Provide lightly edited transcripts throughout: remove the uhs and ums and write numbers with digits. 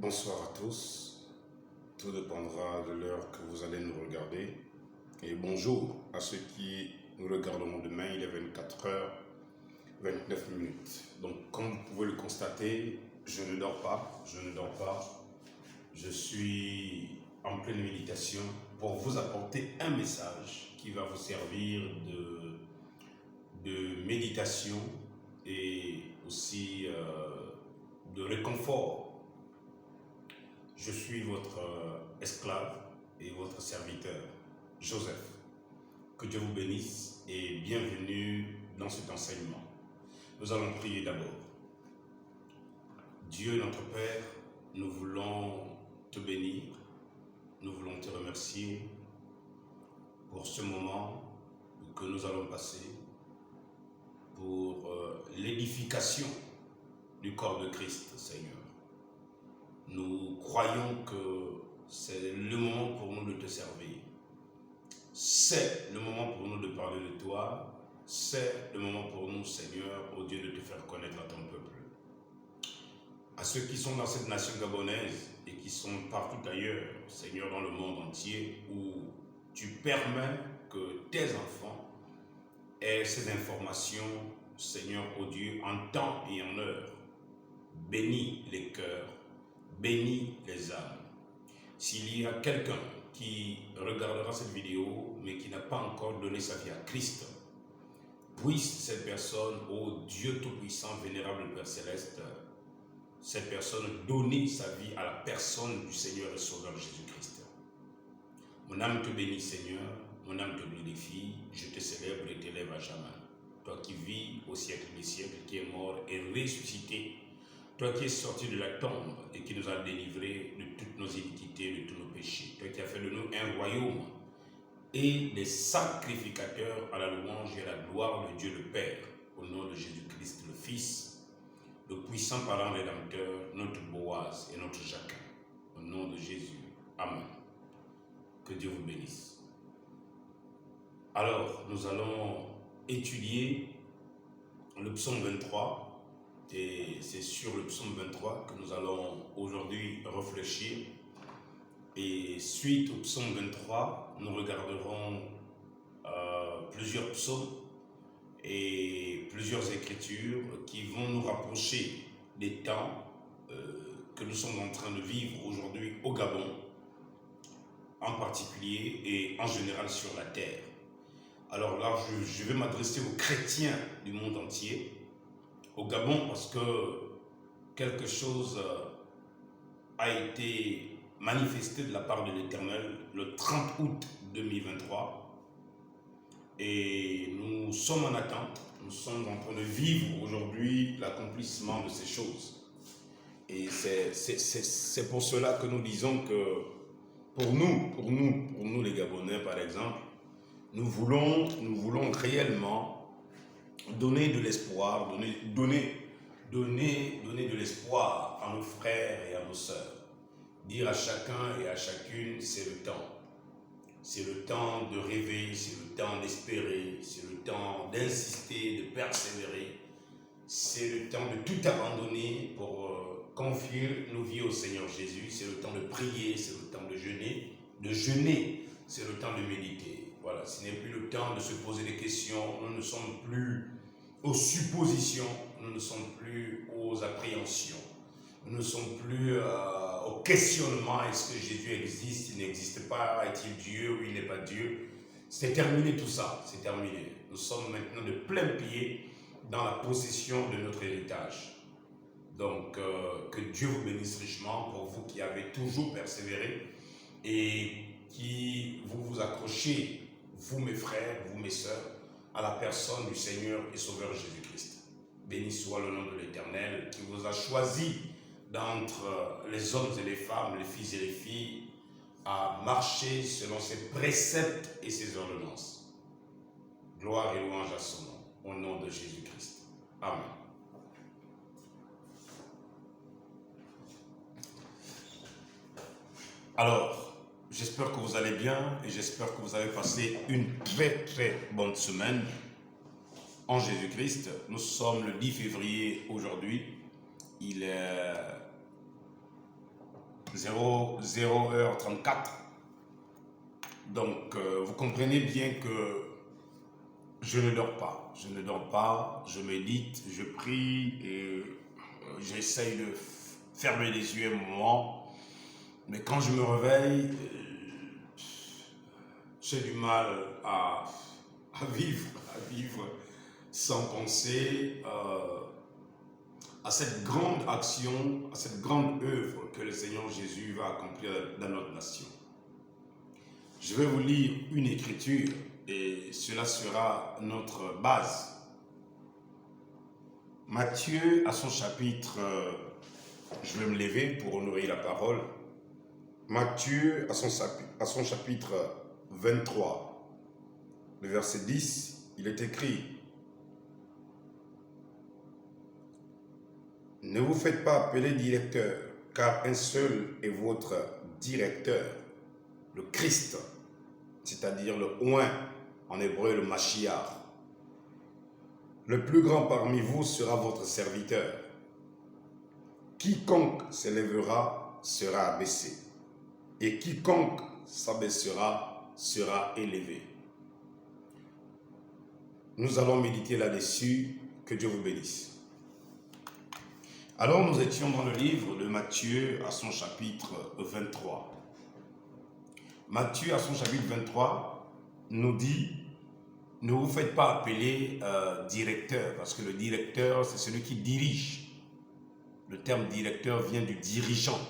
Bonsoir à tous, tout dépendra de l'heure que vous allez nous regarder. Et bonjour à ceux qui nous regarderont demain, il est 24h29. Donc comme vous pouvez le constater, je ne dors pas. Je suis en pleine méditation pour vous apporter un message qui va vous servir de méditation et aussi de réconfort. Je suis votre esclave et votre serviteur, Joseph. Que Dieu vous bénisse et bienvenue dans cet enseignement. Nous allons prier d'abord. Dieu notre Père, nous voulons te bénir, nous voulons te remercier pour ce moment que nous allons passer, pour l'édification du corps de Christ, Seigneur. Nous croyons que c'est le moment pour nous de te servir. C'est le moment pour nous de parler de toi. C'est le moment pour nous, Seigneur, ô Dieu, de te faire connaître à ton peuple. À ceux qui sont dans cette nation gabonaise et qui sont partout ailleurs, Seigneur, dans le monde entier, où tu permets que tes enfants aient ces informations, Seigneur, ô Dieu, en temps et en heure. Bénis les cœurs. Bénis les âmes. S'il y a quelqu'un qui regardera cette vidéo, mais qui n'a pas encore donné sa vie à Christ, puisse cette personne, ô Dieu Tout-Puissant, vénérable Père Céleste, cette personne donner sa vie à la personne du Seigneur et Sauveur Jésus-Christ. Mon âme te bénit, Seigneur, mon âme te glorifie, je te célèbre et t'élève à jamais. Toi qui vis au siècle des siècles, qui est mort et ressuscité, toi qui es sorti de la tombe et qui nous a délivrés de toutes nos iniquités, de tous nos péchés. Toi qui as fait de nous un royaume et des sacrificateurs à la louange et à la gloire de Dieu le Père, au nom de Jésus-Christ le Fils, le puissant parent rédempteur, notre Boaz et notre Jacquin. Au nom de Jésus. Amen. Que Dieu vous bénisse. Alors, nous allons étudier le psaume 23. Et c'est sur le psaume 23 que nous allons aujourd'hui réfléchir. Et suite au psaume 23, nous regarderons plusieurs psaumes et plusieurs écritures qui vont nous rapprocher des temps que nous sommes en train de vivre aujourd'hui au Gabon, en particulier et en général sur la terre. Alors là, je vais m'adresser aux chrétiens du monde entier, au Gabon, parce que quelque chose a été manifesté de la part de l'Éternel le 30 août 2023 et nous sommes en attente, nous sommes en train de vivre aujourd'hui l'accomplissement de ces choses. Et c'est pour cela que nous disons que pour nous les Gabonais par exemple, nous voulons réellement donner de l'espoir, donner de l'espoir à nos frères et à nos sœurs. Dire à chacun et à chacune, c'est le temps. C'est le temps de rêver, c'est le temps d'espérer, c'est le temps d'insister, de persévérer. C'est le temps de tout abandonner pour confier nos vies au Seigneur Jésus. C'est le temps de prier, c'est le temps de jeûner, c'est le temps de méditer. Voilà, ce n'est plus le temps de se poser des questions, nous ne sommes plus aux suppositions, nous ne sommes plus aux appréhensions, nous ne sommes plus au questionnement, est-ce que Jésus existe, il n'existe pas, est-il Dieu ou il n'est pas Dieu. C'est terminé tout ça, c'est terminé. Nous sommes maintenant de plein pied dans la possession de notre héritage. Donc que Dieu vous bénisse richement pour vous qui avez toujours persévéré et qui vous accrochez, vous mes frères, vous mes sœurs, à la personne du Seigneur et Sauveur Jésus-Christ. Béni soit le nom de l'Éternel qui vous a choisi d'entre les hommes et les femmes, les fils et les filles, à marcher selon ses préceptes et ses ordonnances. Gloire et louange à son nom, au nom de Jésus-Christ. Amen. Alors, j'espère que vous allez bien et j'espère que vous avez passé une très très bonne semaine en Jésus-Christ. Nous sommes le 10 février aujourd'hui. Il est 00h34. Donc, vous comprenez bien que je ne dors pas. Je ne dors pas, je médite, je prie et j'essaye de fermer les yeux un moment. Mais quand je me réveille, j'ai du mal à vivre sans penser à cette grande action, à cette grande œuvre que le Seigneur Jésus va accomplir dans notre nation. Je vais vous lire une écriture et cela sera notre base. Matthieu à son chapitre, je vais me lever pour honorer la parole. Matthieu à son chapitre 23, le verset 10, il est écrit: ne vous faites pas appeler directeur, car un seul est votre directeur, le Christ, c'est-à-dire le Oint, en hébreu le Mashiach. Le plus grand parmi vous sera votre serviteur. Quiconque s'élèvera sera abaissé, et quiconque s'abaissera sera élevé. Nous allons méditer là-dessus. Que Dieu vous bénisse. Alors nous étions dans le livre de Matthieu à son chapitre 23. Matthieu à son chapitre 23 nous dit: ne vous faites pas appeler directeur, parce que le directeur, c'est celui qui dirige. Le terme directeur vient du dirigeant.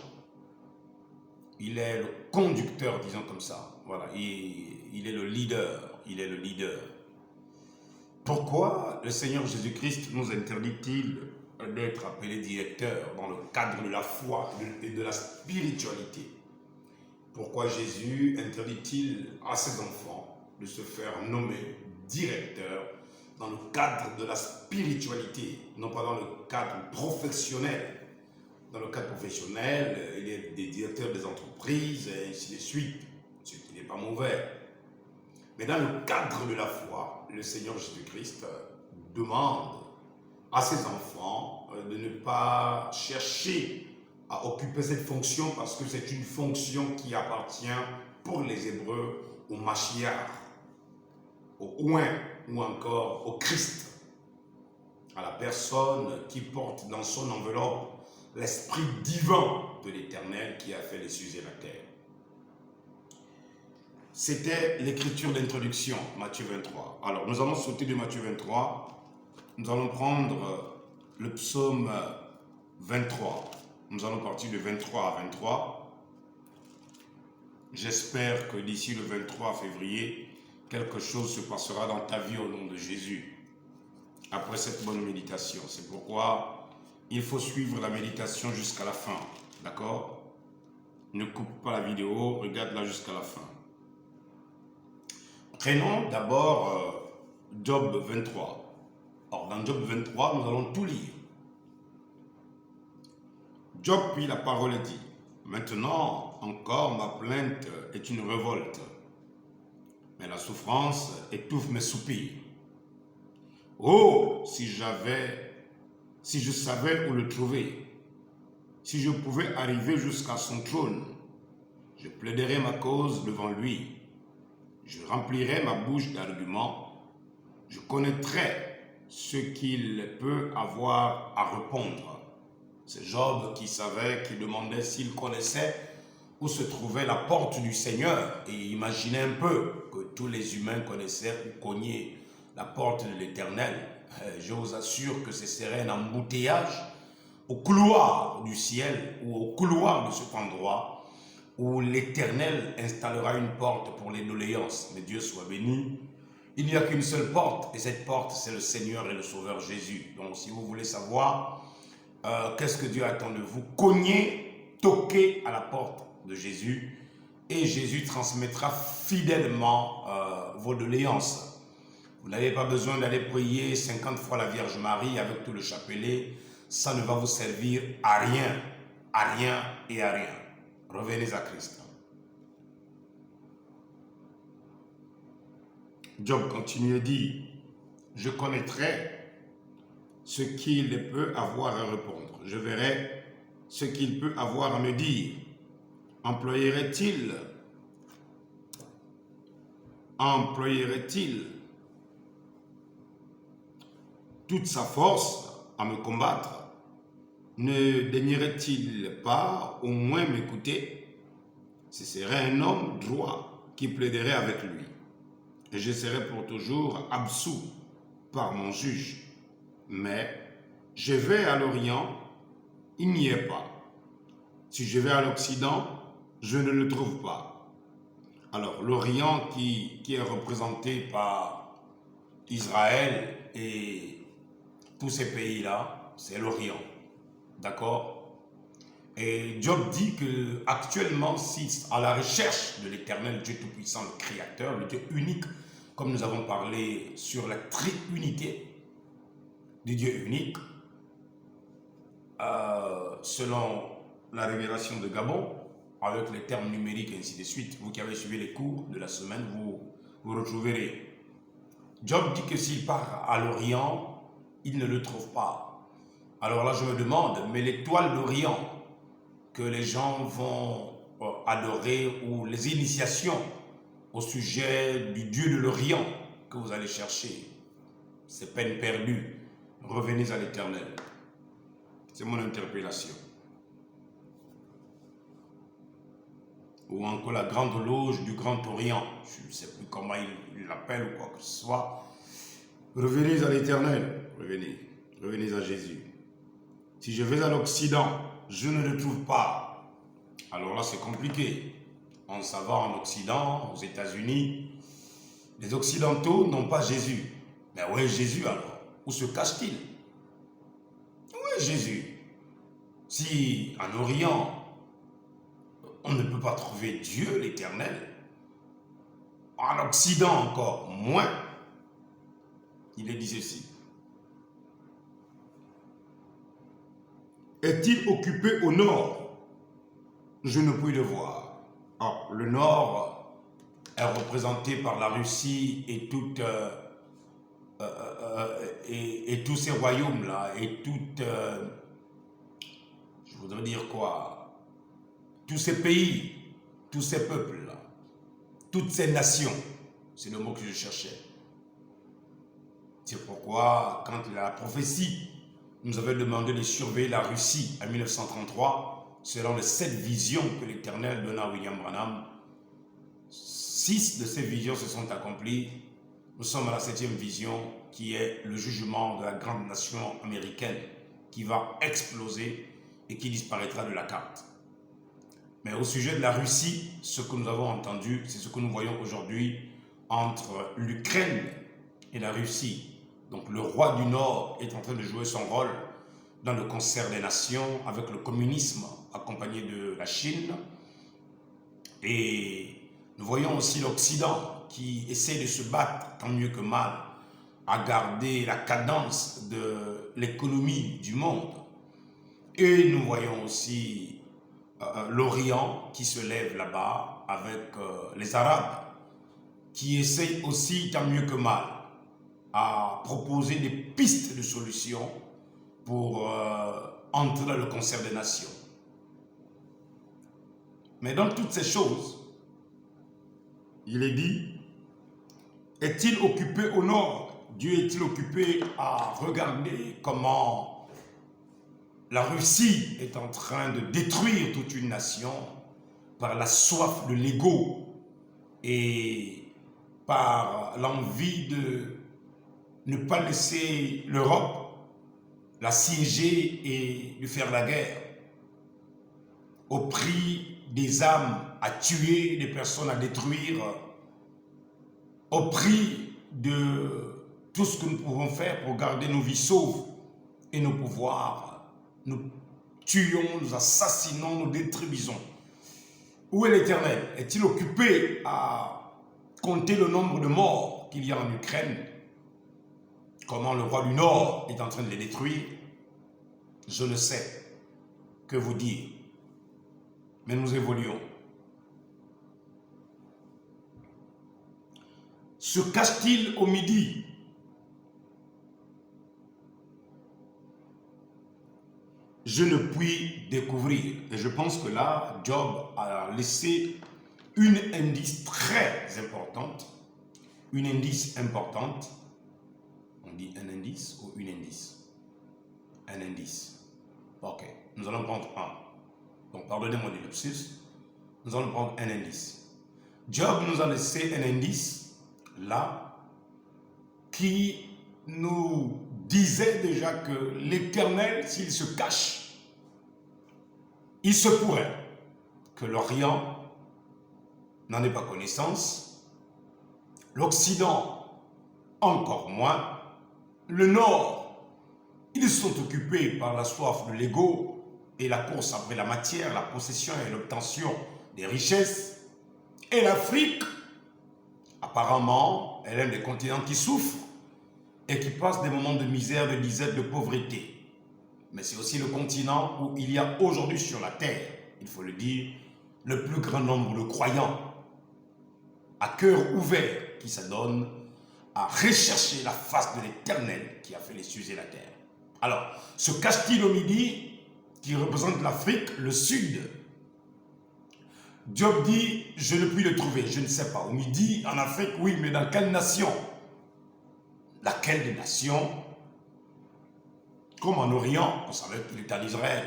Il est le conducteur, disons comme ça. Voilà, il est le leader. Il est le leader. Pourquoi le Seigneur Jésus-Christ nous interdit-il d'être appelé directeur dans le cadre de la foi et de la spiritualité? Pourquoi Jésus interdit-il à ses enfants de se faire nommer directeur dans le cadre de la spiritualité, non pas dans le cadre professionnel? Dans le cadre professionnel, il y a des directeurs des entreprises, et ainsi de suite, ce qui n'est pas mauvais. Mais dans le cadre de la foi, le Seigneur Jésus-Christ demande à ses enfants de ne pas chercher à occuper cette fonction, parce que c'est une fonction qui appartient pour les Hébreux au Mashiach, au Oint ou encore au Christ, à la personne qui porte dans son enveloppe l'Esprit divin de l'Éternel qui a fait les cieux et la terre. C'était l'écriture d'introduction, Matthieu 23. Alors, nous allons sauter de Matthieu 23. Nous allons prendre le psaume 23. Nous allons partir de 23 à 23. J'espère que d'ici le 23 février, quelque chose se passera dans ta vie au nom de Jésus. Après cette bonne méditation, c'est pourquoi il faut suivre la méditation jusqu'à la fin. D'accord? Ne coupe pas la vidéo, regarde-la jusqu'à la fin. Prenons d'abord Job 23. Or, dans Job 23, nous allons tout lire. Job puis la parole dit: maintenant encore ma plainte est une révolte, mais la souffrance étouffe mes soupirs. Oh, si je savais où le trouver, si je pouvais arriver jusqu'à son trône, je plaiderais ma cause devant lui. Je remplirai ma bouche d'arguments, je connaîtrai ce qu'il peut avoir à répondre. C'est Job qui savait, qui demandait s'il connaissait où se trouvait la porte du Seigneur. Et imaginez un peu que tous les humains connaissaient où cogner la porte de l'Éternel. Je vous assure que ce serait un embouteillage au couloir du ciel ou au couloir de cet endroit où l'Éternel installera une porte pour les doléances. Mais Dieu soit béni. Il n'y a qu'une seule porte, et cette porte, c'est le Seigneur et le Sauveur Jésus. Donc, si vous voulez savoir qu'est-ce que Dieu attend de vous, cognez, toquez à la porte de Jésus, et Jésus transmettra fidèlement vos doléances. Vous n'avez pas besoin d'aller prier 50 fois la Vierge Marie avec tout le chapelet. Ça ne va vous servir à rien et à rien. Revenez à Christ. Job continue et dit: je connaîtrai ce qu'il peut avoir à répondre. Je verrai ce qu'il peut avoir à me dire. employerait-il toute sa force à me combattre? Ne daignerait-il pas au moins m'écouter? Ce serait un homme droit qui plaiderait avec lui, et je serais pour toujours absous par mon juge. Mais je vais à l'Orient, il n'y est pas. Si je vais à l'Occident, je ne le trouve pas. Alors l'Orient qui est représenté par Israël et tous ces pays-là, c'est l'Orient. D'accord? Et Job dit que actuellement, si à la recherche de l'Éternel Dieu Tout-Puissant, le Créateur, le Dieu unique, comme nous avons parlé sur la triunité du Dieu unique, selon la révélation de Gabon, avec les termes numériques et ainsi de suite, vous qui avez suivi les cours de la semaine, vous retrouverez. Job dit que s'il part à l'Orient, il ne le trouve pas. Alors là, je me demande, mais l'étoile d'Orient que les gens vont adorer, ou les initiations au sujet du Dieu de l'Orient que vous allez chercher, c'est peine perdue. Revenez à l'Éternel. C'est mon interpellation. Ou encore la grande loge du Grand Orient, je ne sais plus comment il l'appelle ou quoi que ce soit. Revenez à l'Éternel, revenez à Jésus. Si je vais à l'Occident, je ne le trouve pas. Alors là, c'est compliqué. On s'en va en Occident, aux États-Unis. Les Occidentaux n'ont pas Jésus. Mais où est Jésus alors? Où se cache-t-il? Où est Jésus? Si en Orient, on ne peut pas trouver Dieu, l'Éternel, en Occident encore moins, il est dit ceci. Est-il occupé au nord? Je ne puis le voir. Alors, le nord est représenté par la Russie et et tous ces royaumes-là, et je voudrais dire quoi? Tous ces pays, tous ces peuples-là, toutes ces nations, c'est le mot que je cherchais. C'est pourquoi, quand la prophétie nous avait demandé de surveiller la Russie en 1933, selon les 7 visions que l'Éternel donna à William Branham, 6 de ces visions se sont accomplies. Nous sommes à la 7e vision, qui est le jugement de la grande nation américaine qui va exploser et qui disparaîtra de la carte. Mais au sujet de la Russie, ce que nous avons entendu, c'est ce que nous voyons aujourd'hui entre l'Ukraine et la Russie. Donc le roi du Nord est en train de jouer son rôle dans le concert des nations avec le communisme accompagné de la Chine. Et nous voyons aussi l'Occident qui essaie de se battre tant mieux que mal à garder la cadence de l'économie du monde. Et nous voyons aussi l'Orient qui se lève là-bas avec les Arabes qui essayent aussi tant mieux que mal à proposer des pistes de solutions pour entrer dans le concert des nations. Mais dans toutes ces choses, il est dit, est-il occupé au nord? Dieu est-il occupé à regarder comment la Russie est en train de détruire toute une nation par la soif de l'ego et par l'envie de ne pas laisser l'Europe l'assiéger et lui faire la guerre au prix des âmes à tuer, des personnes à détruire, au prix de tout ce que nous pouvons faire pour garder nos vies sauves et nos pouvoirs. Nous tuons, nous assassinons, nous détruisons. Où est l'Éternel? Est-il occupé à compter le nombre de morts qu'il y a en Ukraine? Comment le roi du Nord est en train de les détruire? Je ne sais que vous dire. Mais nous évoluons. Se cache-t-il au midi? je ne puis découvrir. Et je pense que là, Job a laissé une indice très importante. Une indice importante. On dit un indice ou une indice? Un indice. Ok, nous allons prendre un. Donc, pardonnez-moi du lapsus. Nous allons prendre un indice. Job nous a laissé un indice, là, qui nous disait déjà que l'Éternel, s'il se cache, il se pourrait que l'Orient n'en ait pas connaissance, l'Occident encore moins, le Nord, ils sont occupés par la soif de l'ego et la course après la matière, la possession et l'obtention des richesses, et l'Afrique, apparemment, elle est un des continents qui souffre et qui passe des moments de misère, de disette, de pauvreté. Mais c'est aussi le continent où il y a aujourd'hui sur la terre, il faut le dire, le plus grand nombre de croyants à cœur ouvert qui s'adonnent à rechercher la face de l'Éternel qui a fait les cieux et la terre. Alors, se cache-t-il au midi, qui représente l'Afrique, le sud? Job dit, je ne puis le trouver, je ne sais pas. Au midi, en Afrique, oui, mais dans quelle nation? Laquelle des nations? Comme en Orient, on savait qu'il était en Israël.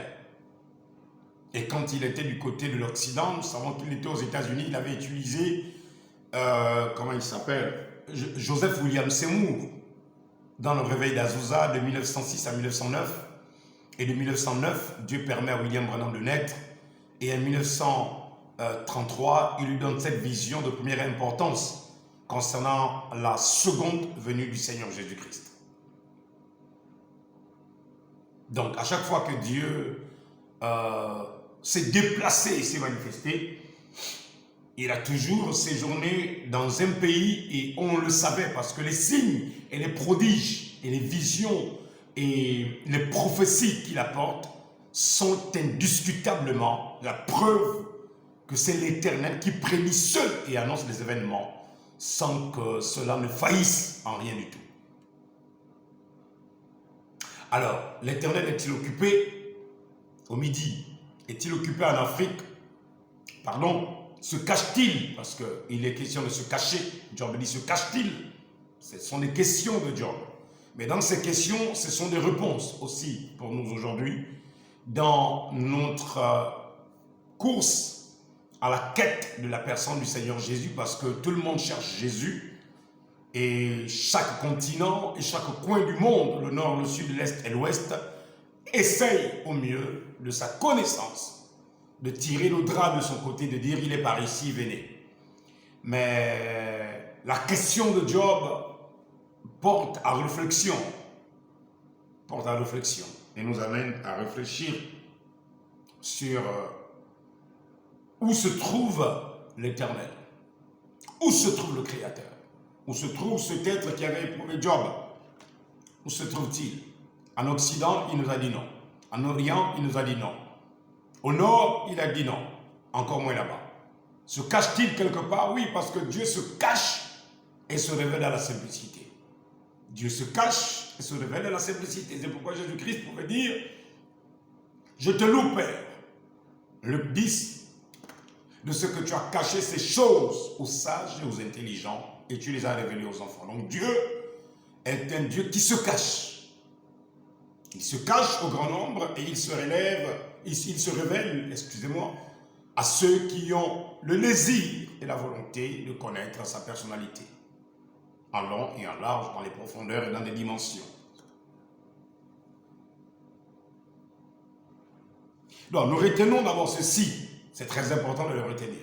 Et quand il était du côté de l'Occident, nous savons qu'il était aux États-Unis, il avait utilisé, comment il s'appelle? Joseph William Seymour, dans le réveil d'Azusa de 1906 à 1909. Et de 1909, Dieu permet à William Branham de naître. Et en 1933, il lui donne cette vision de première importance concernant la seconde venue du Seigneur Jésus-Christ. Donc, à chaque fois que Dieu s'est déplacé et s'est manifesté, il a toujours séjourné dans un pays et on le savait parce que les signes et les prodiges et les visions et les prophéties qu'il apporte sont indiscutablement la preuve que c'est l'Éternel qui prédit seul et annonce les événements sans que cela ne faillisse en rien du tout. Alors, l'Éternel est-il occupé au midi? Est-il occupé en Afrique? Pardon, se cache-t-il? Parce qu'il est question de se cacher. Job dit, se cache-t-il? Ce sont des questions de Job. Mais dans ces questions, ce sont des réponses aussi pour nous aujourd'hui. Dans notre course à la quête de la personne du Seigneur Jésus, parce que tout le monde cherche Jésus, et chaque continent et chaque coin du monde, le nord, le sud, l'est et l'ouest, essaye au mieux de sa connaissance de tirer le drap de son côté, de dire il est par ici, venez. Mais la question de Job porte à réflexion et nous amène à réfléchir sur où se trouve l'Éternel, où se trouve le Créateur, où se trouve cet être qui avait éprouvé Job, où se trouve-t-il? En Occident, il nous a dit non. En Orient, il nous a dit non. Au Nord, il a dit non. Encore moins là-bas. Se cache-t-il quelque part? Oui, parce que Dieu se cache et se révèle à la simplicité. Dieu se cache et se révèle à la simplicité. C'est pourquoi Jésus-Christ pouvait dire, je te loue, Père. Luc 10, de ce que tu as caché ces choses aux sages et aux intelligents et tu les as révélées aux enfants. Donc Dieu est un Dieu qui se cache. Il se cache au grand nombre et il se révèle, excusez-moi, à ceux qui ont le désir et la volonté de connaître sa personnalité, en long et en large, dans les profondeurs et dans les dimensions. Donc, nous retenons d'abord ceci, c'est très important de le retenir.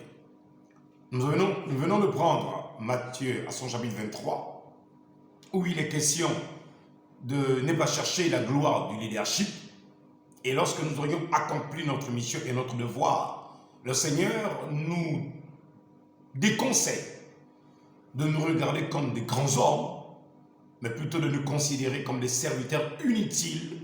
Nous venons de prendre Matthieu à son chapitre 23, où il est question de ne pas chercher la gloire du leadership, et lorsque nous aurions accompli notre mission et notre devoir, le Seigneur nous déconseille de nous regarder comme des grands hommes, mais plutôt de nous considérer comme des serviteurs inutiles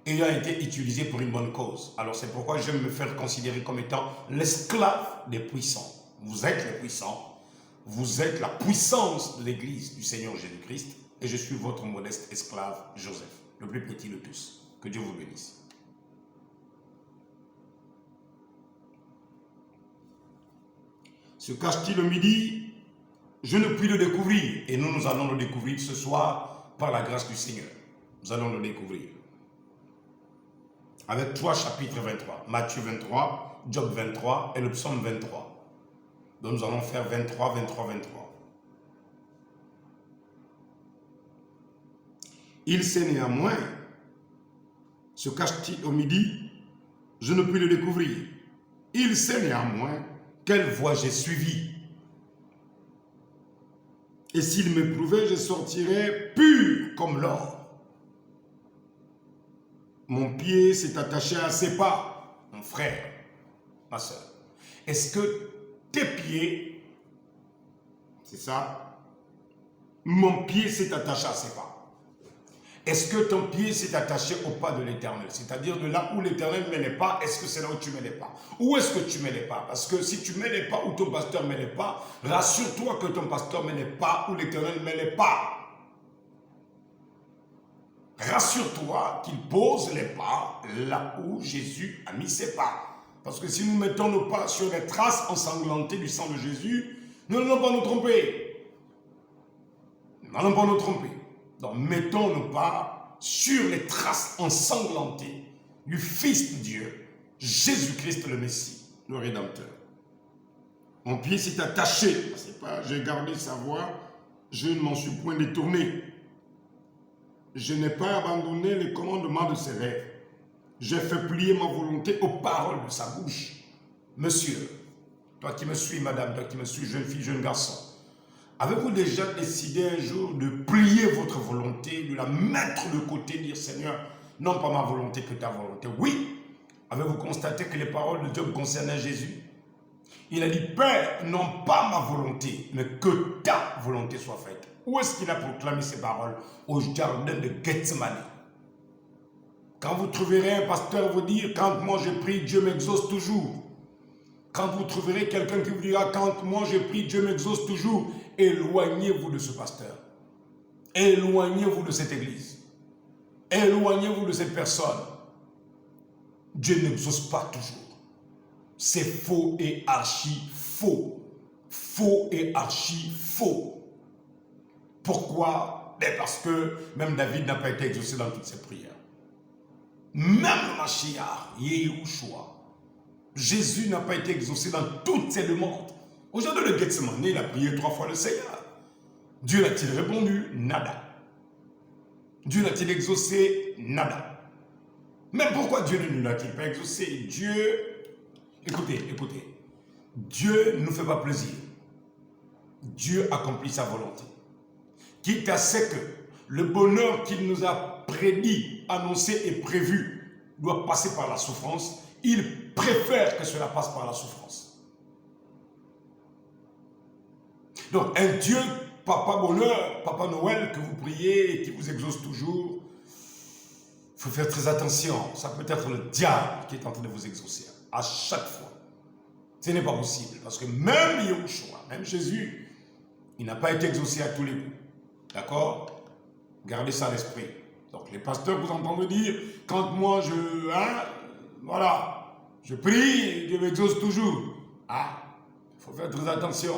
ayant été utilisés pour une bonne cause. Alors c'est pourquoi j'aime me faire considérer comme étant l'esclave des puissants. Vous êtes les puissants, vous êtes la puissance de l'Église du Seigneur Jésus-Christ, et je suis votre modeste esclave Joseph, le plus petit de tous. Que Dieu vous bénisse. Se cache-t-il au midi? Je ne puis le découvrir. Et nous allons le découvrir ce soir par la grâce du Seigneur. Nous allons le découvrir. Avec 3 chapitres 23. Matthieu 23, Job 23 et le psaume 23. Donc nous allons faire 23, 23, 23. Il sait néanmoins, se cache-t-il au midi? Je ne puis le découvrir. Il sait néanmoins quelle voie j'ai suivie. Et s'il m'éprouvait, je sortirais pur comme l'or. Mon pied s'est attaché à ses pas, mon frère, ma soeur. Est-ce que tes pieds, c'est ça? Mon pied s'est attaché à ses pas. Est-ce que ton pied s'est attaché au pas de l'Éternel? C'est-à-dire de là où l'Éternel met les pas, est-ce que c'est là où tu mets les pas? Où est-ce que tu mets les pas? Parce que si tu mets les pas où ton pasteur met les pas, rassure-toi que ton pasteur met les pas où l'Éternel met les pas. Rassure-toi qu'il pose les pas là où Jésus a mis ses pas. Parce que si nous mettons nos pas sur les traces ensanglantées du sang de Jésus, nous n'allons pas nous tromper. Nous n'allons pas nous tromper. Donc mettons nos pas sur les traces ensanglantées du Fils de Dieu, Jésus-Christ le Messie, le Rédempteur. Mon pied s'est attaché. C'est pas, j'ai gardé sa voie, je ne m'en suis point détourné. Je n'ai pas abandonné les commandements de ses rêves. J'ai fait plier ma volonté aux paroles de sa bouche. Monsieur, toi qui me suis, madame, toi qui me suis, jeune fille, jeune garçon, avez-vous déjà décidé un jour de plier votre volonté, de la mettre de côté, dire Seigneur, non pas ma volonté que ta volonté? Oui. Avez-vous constaté que les paroles de Job concernaient Jésus? Il a dit, Père, non pas ma volonté, mais que ta volonté soit faite. Où est-ce qu'il a proclamé ces paroles? Au jardin de Gethsemane. Quand vous trouverez un pasteur vous dire, quand moi je prie, Dieu m'exauce toujours. Quand vous trouverez quelqu'un qui vous dira, quand moi je prie, Dieu m'exauce toujours, éloignez-vous de ce pasteur. Éloignez-vous de cette église. Éloignez-vous de cette personne. Dieu n'exauce pas toujours. C'est faux et archi faux. Faux et archi faux. Pourquoi? Parce que même David n'a pas été exaucé dans toutes ses prières. Même le Mashiach, Yehoshua, Jésus n'a pas été exaucé dans toutes ses demandes. Aujourd'hui, le Gethsemane, il a prié 3 fois le Seigneur. Dieu l'a-t-il répondu? Nada. Dieu l'a-t-il exaucé? Nada. Mais pourquoi Dieu ne nous l'a-t-il pas exaucé? Dieu, écoutez, Dieu ne nous fait pas plaisir. Dieu accomplit sa volonté. Quitte à ce que le bonheur qu'il nous a prédit, annoncé et prévu doit passer par la souffrance, il préfère que cela passe par la souffrance. Donc un Dieu, Papa Bonheur, Papa Noël, que vous priez et qui vous exauce toujours, il faut faire très attention. Ça peut être le diable qui est en train de vous exaucer à chaque fois. Ce n'est pas possible parce que même Yahushua, même Jésus, il n'a pas été exaucé à tous les coups. D'accord? Gardez ça à l'esprit. Donc les pasteurs vous entendent dire, quand moi je prie, Dieu m'exauce toujours. Ah, il faut faire très attention.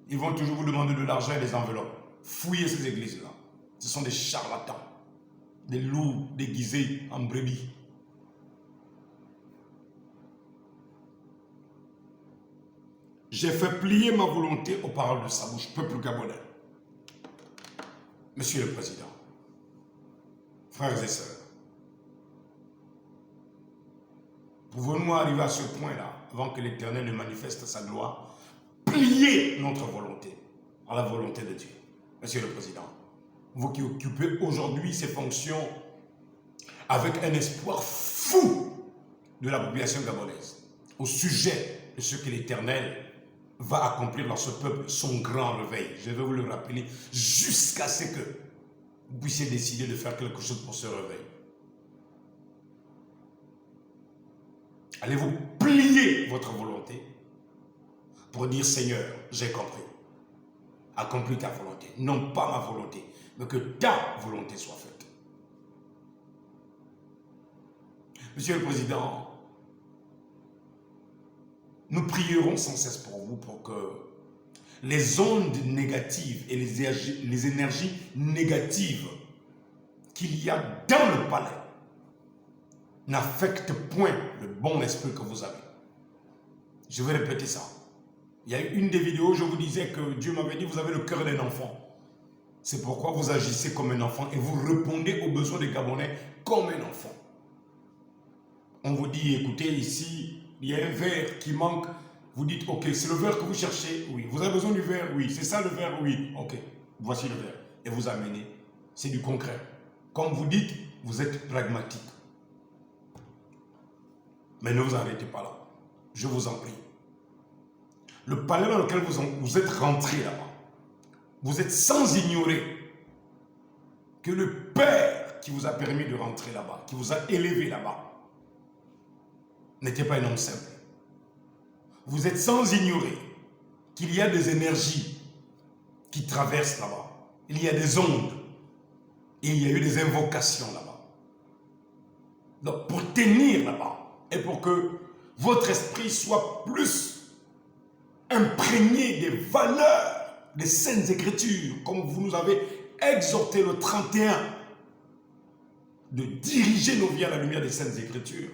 Ils vont toujours vous demander de l'argent et des enveloppes. Fouillez ces églises-là. Ce sont des charlatans, des loups déguisés en brebis. J'ai fait plier ma volonté aux paroles de sa bouche, peuple gabonais. Monsieur le Président, frères et sœurs, pouvons-nous arriver à ce point-là, avant que l'Éternel ne manifeste sa gloire, plier notre volonté à la volonté de Dieu? Monsieur le Président, vous qui occupez aujourd'hui ces fonctions avec un espoir fou de la population gabonaise, au sujet de ce que l'Éternel va accomplir dans ce peuple, son grand réveil. Je vais vous le rappeler jusqu'à ce que vous puissiez décider de faire quelque chose pour ce réveil. Allez-vous plier votre volonté pour dire Seigneur, j'ai compris. Accomplis ta volonté. Non pas ma volonté, mais que ta volonté soit faite. Monsieur le Président, Nous prierons sans cesse pour vous, pour que les ondes négatives et les énergies négatives qu'il y a dans le palais n'affectent point le bon esprit que vous avez. Je vais répéter ça. Il y a une des vidéos, je vous disais que Dieu m'avait dit, vous avez le cœur d'un enfant. C'est pourquoi vous agissez comme un enfant et vous répondez aux besoins des Gabonais comme un enfant. On vous dit, écoutez, ici, il y a un verre qui manque. Vous dites, ok, c'est le verre que vous cherchez? Oui. Vous avez besoin du verre? Oui. C'est ça le verre? Oui. Ok, voici le verre. Et vous amenez. C'est du concret. Comme vous dites, vous êtes pragmatique. Mais ne vous arrêtez pas là. Je vous en prie. Le palais dans lequel vous êtes rentré là-bas, vous êtes sans ignorer que le Père qui vous a permis de rentrer là-bas, qui vous a élevé là-bas, n'était pas un homme simple. Vous êtes sans ignorer qu'il y a des énergies qui traversent là-bas. Il y a des ondes. Et il y a eu des invocations là-bas. Donc pour tenir là-bas et pour que votre esprit soit plus imprégné des valeurs des Saintes Écritures, comme vous nous avez exhorté le 31 de diriger nos vies à la lumière des Saintes Écritures.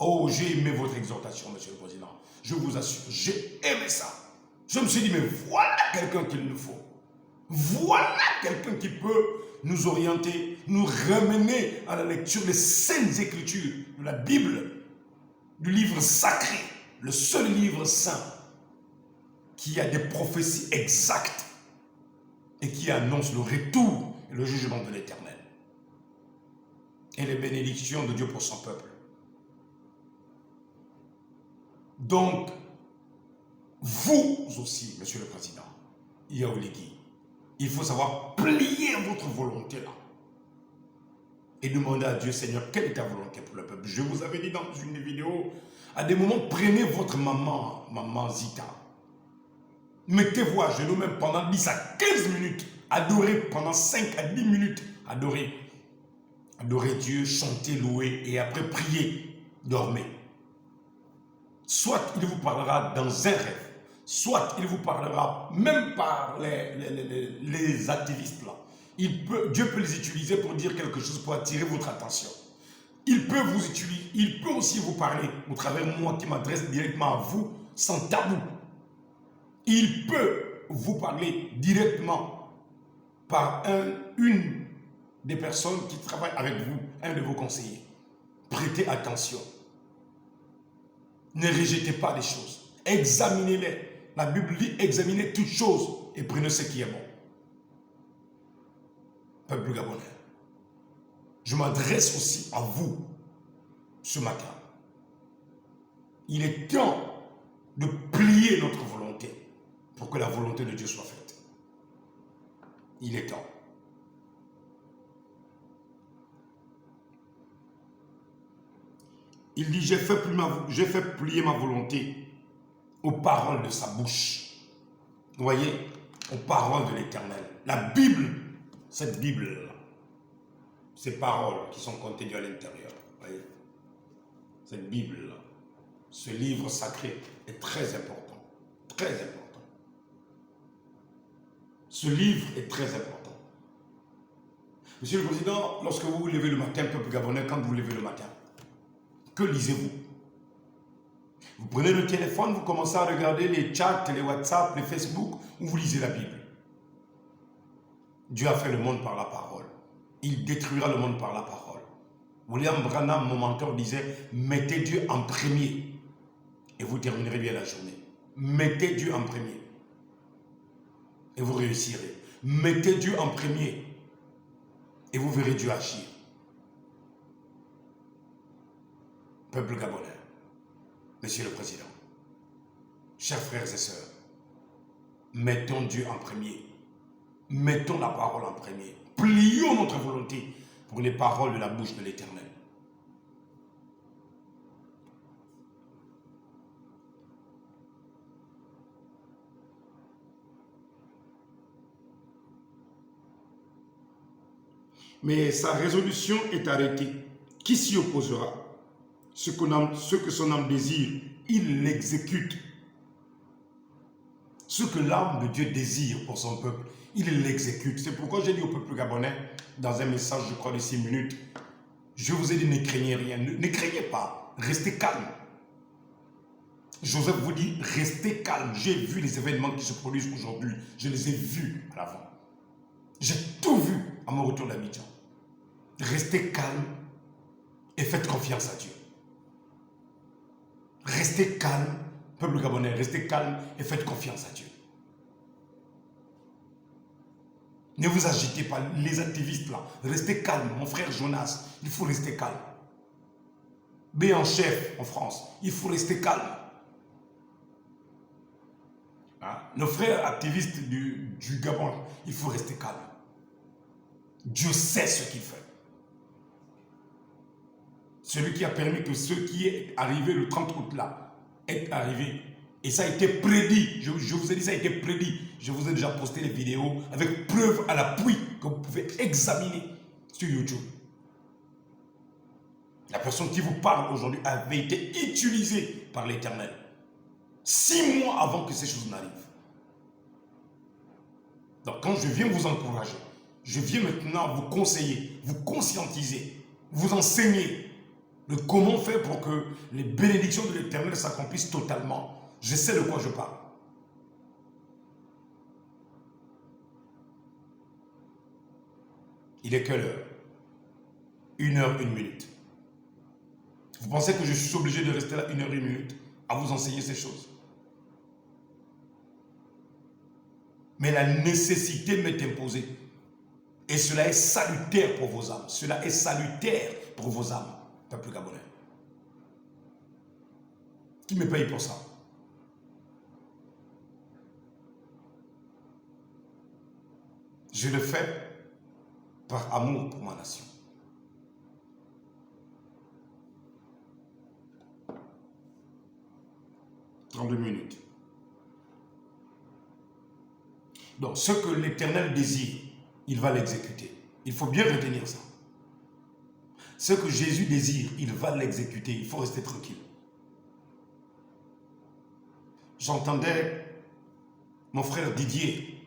Oh, j'ai aimé votre exhortation, Monsieur le Président. Je vous assure, j'ai aimé ça. Je me suis dit, mais voilà quelqu'un qu'il nous faut. Voilà quelqu'un qui peut nous orienter, nous ramener à la lecture des Saintes Écritures, de la Bible, du livre sacré, le seul livre saint qui a des prophéties exactes et qui annonce le retour et le jugement de l'Éternel et les bénédictions de Dieu pour son peuple. Donc, vous aussi, Monsieur le Président, Yaouliki, il faut savoir plier votre volonté là et demander à Dieu, Seigneur, quelle est ta volonté pour le peuple? Je vous avais dit dans une vidéo, à des moments, prenez votre maman Zita, mettez-vous à genoux même pendant 10 à 15 minutes, adorez pendant 5 à 10 minutes, adorez Dieu, chantez, louez et après priez, dormez. Soit il vous parlera dans un rêve, soit il vous parlera même par les activistes là. Dieu peut les utiliser pour dire quelque chose, pour attirer votre attention. Il peut vous utiliser, il peut aussi vous parler au travers de moi qui m'adresse directement à vous, sans tabou. Il peut vous parler directement par une des personnes qui travaillent avec vous, un de vos conseillers. Prêtez attention. Ne rejetez pas les choses. Examinez-les. La Bible dit, examinez toutes choses et prenez ce qui est bon. Peuple gabonais, je m'adresse aussi à vous ce matin. Il est temps de plier notre volonté pour que la volonté de Dieu soit faite. Il est temps. Il dit, j'ai fait plier ma volonté aux paroles de sa bouche. Vous voyez, aux paroles de l'Éternel. La Bible, cette Bible-là, ces paroles qui sont contenues à l'intérieur, voyez, cette Bible-là, ce livre sacré est très important. Très important. Ce livre est très important. Monsieur le Président, lorsque vous vous levez le matin, peuple gabonais, quand vous vous levez le matin, que lisez-vous? Vous prenez le téléphone, vous commencez à regarder les chats, les WhatsApp, les Facebook, ou vous lisez la Bible. Dieu a fait le monde par la parole. Il détruira le monde par la parole. William Branham, mon mentor, disait, mettez Dieu en premier. Et vous terminerez bien la journée. Mettez Dieu en premier. Et vous réussirez. Mettez Dieu en premier. Et vous verrez Dieu agir. Peuple gabonais, Monsieur le Président, chers frères et sœurs, mettons Dieu en premier. Mettons la parole en premier. Plions notre volonté pour les paroles de la bouche de l'Éternel. Mais sa résolution est arrêtée. Qui s'y opposera? Ce que son âme désire, il l'exécute. Ce que l'âme de Dieu désire pour son peuple, il l'exécute. C'est pourquoi j'ai dit au peuple gabonais, dans un message, je crois, de 6 minutes, je vous ai dit, ne craignez rien, ne craignez pas, restez calme. Joseph vous dit, restez calme. J'ai vu les événements qui se produisent aujourd'hui, je les ai vus à l'avant. J'ai tout vu à mon retour d'Abidjan. Restez calme et faites confiance à Dieu. Restez calme, peuple gabonais, restez calme et faites confiance à Dieu. Ne vous agitez pas, les activistes là, restez calme, mon frère Jonas, il faut rester calme. B en chef en France, il faut rester calme. Hein? Nos frères activistes du Gabon, il faut rester calme. Dieu sait ce qu'il fait. Celui qui a permis que ce qui est arrivé le 30 août là, est arrivé. Et ça a été prédit. Je vous ai dit, ça a été prédit. Je vous ai déjà posté les vidéos avec preuves à l'appui que vous pouvez examiner sur YouTube. La personne qui vous parle aujourd'hui avait été utilisée par l'Éternel 6 mois avant que ces choses n'arrivent. Donc quand je viens vous encourager, je viens maintenant vous conseiller, vous conscientiser, vous enseigner de comment faire pour que les bénédictions de l'Éternel s'accomplissent totalement. Je sais de quoi je parle. Il est quelle heure? 1h, 1 minute. Vous pensez que je suis obligé de rester là 1h, 1 minute à vous enseigner ces choses? Mais la nécessité m'est imposée. Et cela est salutaire pour vos âmes. Cela est salutaire pour vos âmes, peuple gabonais. Qui me paye pour ça? Je le fais par amour pour ma nation. « 32 minutes. Donc, ce que l'Éternel désire, il va l'exécuter. Il faut bien retenir ça. Ce que Jésus désire, il va l'exécuter. Il faut rester tranquille. J'entendais mon frère Didier,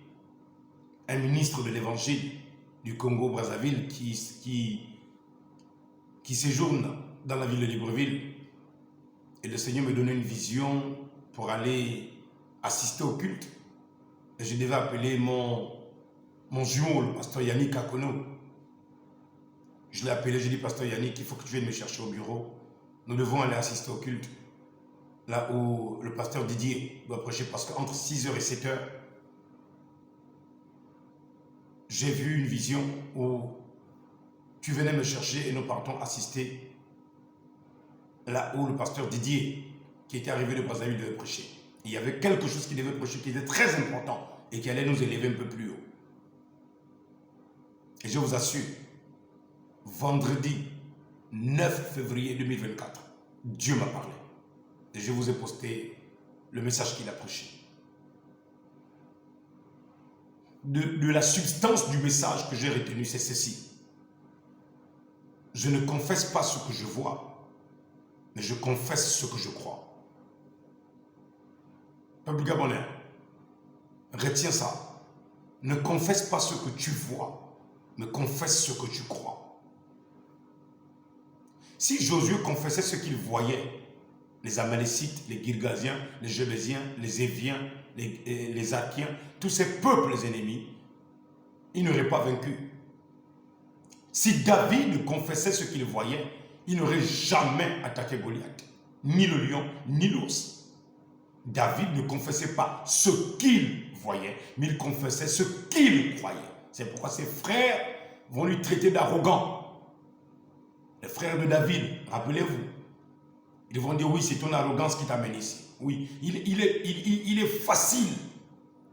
un ministre de l'Évangile du Congo-Brazzaville qui séjourne dans la ville de Libreville. Et le Seigneur me donnait une vision pour aller assister au culte. Et je devais appeler mon jumeau, le pasteur Yannick Akono. Je l'ai appelé, j'ai dit, pasteur Yannick, il faut que tu viennes me chercher au bureau. Nous devons aller assister au culte. Là où le pasteur Didier doit prêcher, parce qu'entre 6h et 7h, j'ai vu une vision où tu venais me chercher et nous partons assister là où le pasteur Didier, qui était arrivé de Brazzaville, devait prêcher. Il y avait quelque chose qui devait prêcher qui était très important et qui allait nous élever un peu plus haut. Et je vous assure, vendredi 9 février 2024, Dieu m'a parlé. Et je vous ai posté le message qu'il a prêché. De la substance du message que j'ai retenu, c'est ceci. Je ne confesse pas ce que je vois, mais je confesse ce que je crois. Peuple gabonais, retiens ça. Ne confesse pas ce que tu vois, mais confesse ce que tu crois. Si Josué confessait ce qu'il voyait, les Amalécites, les Girgasiens, les Jébésiens, les Éviens, les Akiens, tous ces peuples ennemis, il n'aurait pas vaincu. Si David confessait ce qu'il voyait, il n'aurait jamais attaqué Goliath, ni le lion, ni l'ours. David ne confessait pas ce qu'il voyait, mais il confessait ce qu'il croyait. C'est pourquoi ses frères vont lui traiter d'arrogant. Les frères de David, rappelez-vous, ils vont dire, oui, c'est ton arrogance qui t'amène ici. Oui, il est facile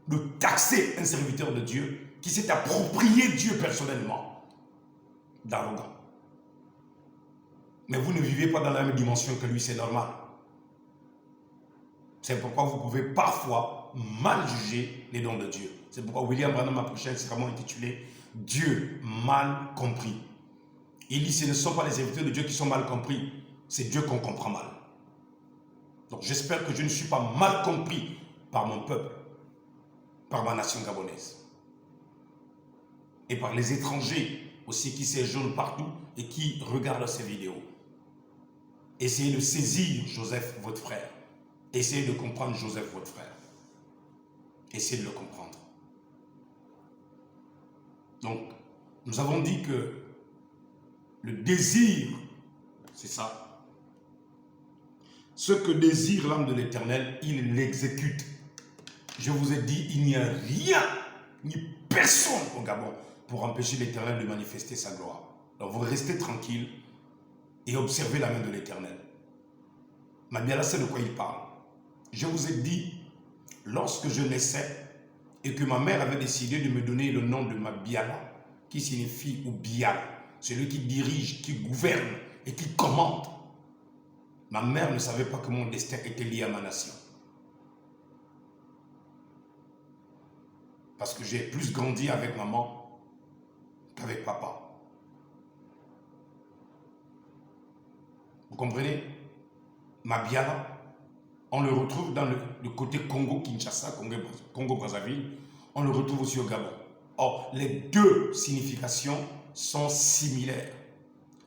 de taxer un serviteur de Dieu qui s'est approprié Dieu personnellement d'arrogant. Mais vous ne vivez pas dans la même dimension que lui, c'est normal. C'est pourquoi vous pouvez parfois mal juger les dons de Dieu. C'est pourquoi William Branham a prêché un sermon intitulé « Dieu mal compris ». Il dit, ce ne sont pas les serviteurs de Dieu qui sont mal compris, c'est Dieu qu'on comprend mal. Donc j'espère que je ne suis pas mal compris par mon peuple, par ma nation gabonaise. Et par les étrangers aussi qui séjournent partout et qui regardent ces vidéos. Essayez de saisir Joseph, votre frère. Essayez de comprendre Joseph, votre frère. Essayez de le comprendre. Donc, nous avons dit que le désir, c'est ça. Ce que désire l'âme de l'Éternel, il l'exécute. Je vous ai dit, il n'y a rien, ni personne au Gabon pour empêcher l'Éternel de manifester sa gloire. Donc vous restez tranquille et observez la main de l'Éternel. Mabiala sait de quoi il parle. Je vous ai dit, lorsque je naissais et que ma mère avait décidé de me donner le nom de Mabiala, qui signifie ou Bial, celui qui dirige, qui gouverne et qui commande. Ma mère ne savait pas que mon destin était lié à ma nation. Parce que j'ai plus grandi avec maman qu'avec papa. Vous comprenez? Mabiala, on le retrouve dans le côté Congo-Kinshasa, Congo-Brazzaville. On le retrouve aussi au Gabon. Or, les deux significations sont similaires.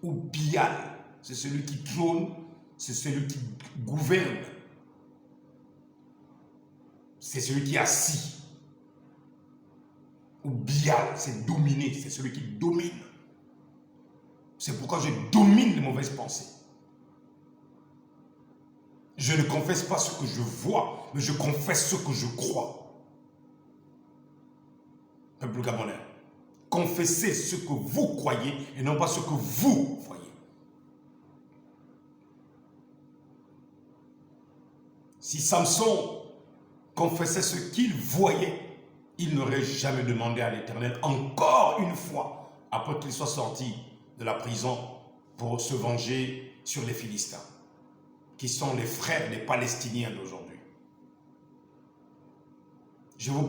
Ou Bial, c'est celui qui trône, c'est celui qui gouverne. C'est celui qui est assis. Ou Bial, c'est dominer, c'est celui qui domine. C'est pourquoi je domine les mauvaises pensées. Je ne confesse pas ce que je vois, mais je confesse ce que je crois. Peuple gabonais, confessez ce que vous croyez et non pas ce que vous voyez. Si Samson confessait ce qu'il voyait, il n'aurait jamais demandé à l'Éternel encore une fois, après qu'il soit sorti de la prison, pour se venger sur les Philistins, qui sont les frères des Palestiniens d'aujourd'hui. Je vous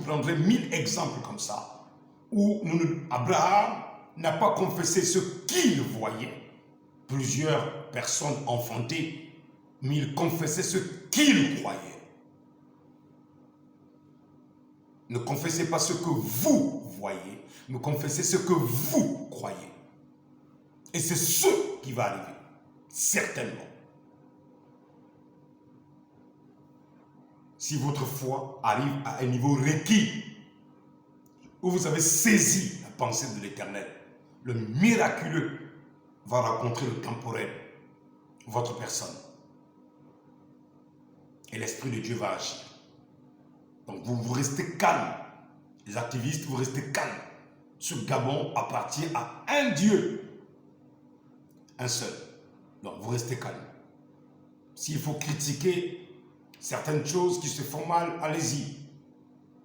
prendrai 1000 exemples comme ça, où Abraham n'a pas confessé ce qu'il voyait. Plusieurs personnes enfantées, mais il confessait ce qu'il croyait. Ne confessez pas ce que vous voyez, mais confessez ce que vous croyez. Et c'est ce qui va arriver, certainement. Si votre foi arrive à un niveau requis, où vous avez saisi la pensée de l'Éternel, le miraculeux va rencontrer le temporel, votre personne. Et l'Esprit de Dieu va agir. Donc vous restez calme. Les activistes, vous restez calme. Ce Gabon appartient à un Dieu. Un seul. Donc vous restez calme. S'il faut critiquer certaines choses qui se font mal, allez-y.